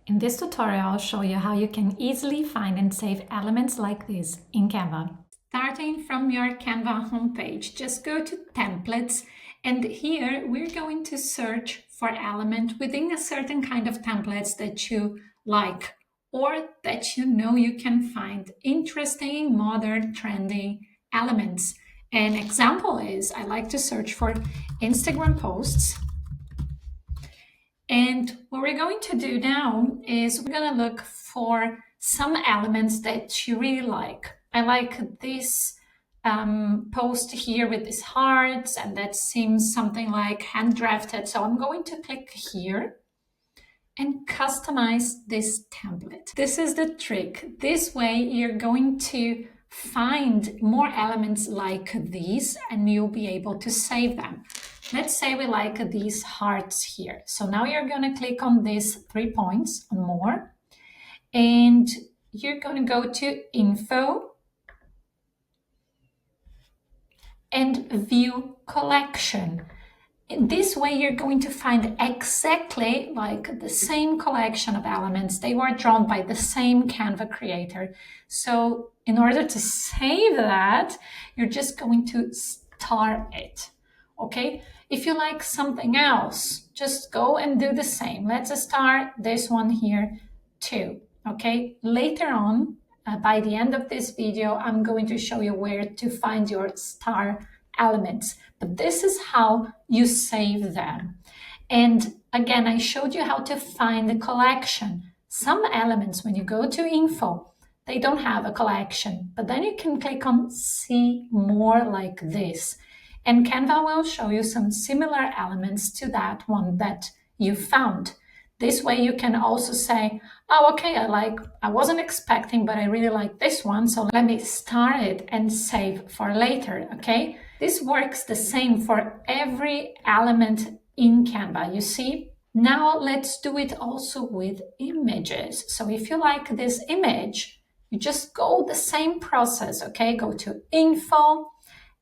In this tutorial, I'll show you how you can easily find and save elements like this in Canva. Starting from your Canva homepage, just go to Templates, and here we're going to search for element within a certain kind of templates that you like or that you know you can find interesting, modern, trendy elements. An example is I like to search for Instagram posts. And what we're going to do now is we're going to look for some elements that you really like. I like this post here with these hearts, and that seems something like hand drafted. So I'm going to click here and customize this template. This is the trick. This way you're going to find more elements like these and you'll be able to save them. Let's say we like these hearts here. So now you're going to click on these 3 points on more, and you're going to go to Info and View Collection. In this way, you're going to find exactly like the same collection of elements. They were drawn by the same Canva creator. So in order to save that, you're just going to star it. Okay, if you like something else, just go and do the same. Let's start this one here too. Okay, later on, by the end of this video, I'm going to show you where to find your star elements. But this is how you save them. And again, I showed you how to find the collection. Some elements, when you go to Info, they don't have a collection, but then you can click on See More like this. And Canva will show you some similar elements to that one that you found. This way you can also say, oh, okay, I wasn't expecting, but I really like this one. So let me star it and save for later, okay? This works the same for every element in Canva, you see? Now let's do it also with images. So if you like this image, you just go the same process, okay? Go to Info,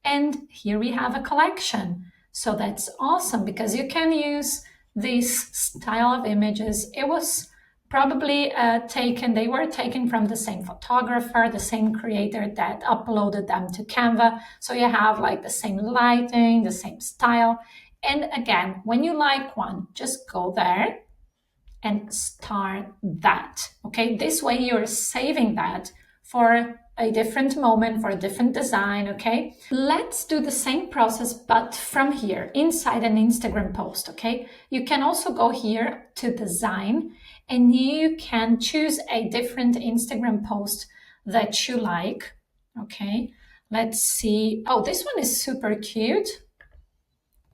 and here we have a collection. So that's awesome because you can use this style of images. It was probably they were taken from the same photographer, the same creator that uploaded them to Canva. So you have like the same lighting, the same style. And again, when you like one, just go there and start that. Okay, this way you're saving that for a different moment, for a different design. Okay, let's do the same process, but from here inside an Instagram post. Okay, you can also go here to design and you can choose a different Instagram post that you like. Okay, let's see. Oh, this one is super cute.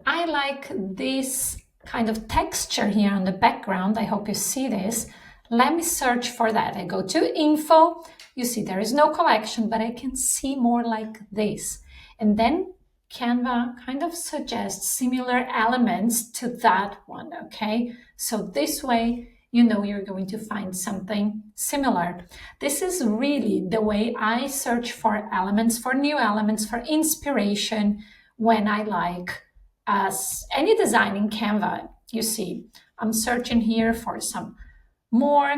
I like this kind of texture here on the background. I hope you see this. Let me search for that. I go to Info. You see there is no collection, but I can see more like this. And then Canva kind of suggests similar elements to that one, okay? So this way, you know you're going to find something similar. This is really the way I search for elements, for new elements, for inspiration when I like any design in Canva. You see, I'm searching here for some more.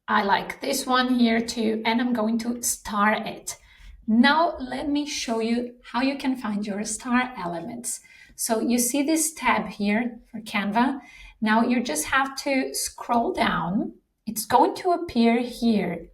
I like this one here too, and I'm going to star it. Now let me show you how you can find your star elements. So you see this tab here for Canva. Now you just have to scroll down. It's going to appear here.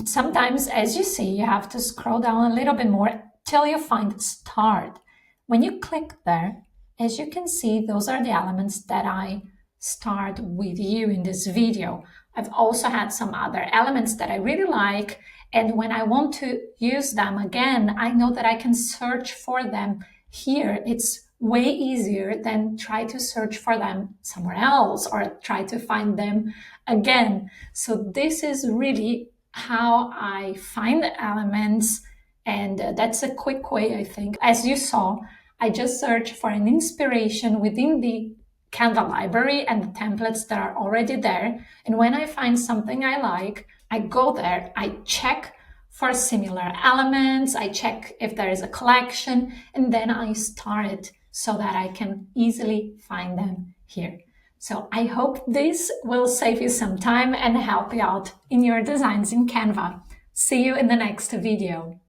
Sometimes, as you see, you have to scroll down a little bit more till you find start. When you click there, as you can see, those are the elements that I starred with you in this video. I've also had some other elements that I really like, and when I want to use them again, I know that I can search for them here. It's way easier than try to search for them somewhere else or try to find them again. So this is really how I find the elements, and that's a quick way, I think. As you saw, I just searched for an inspiration within the Canva library and the templates that are already there. And when I find something I like, I go there, I check for similar elements, I check if there is a collection, and then I star it so that I can easily find them here. So I hope this will save you some time and help you out in your designs in Canva. See you in the next video.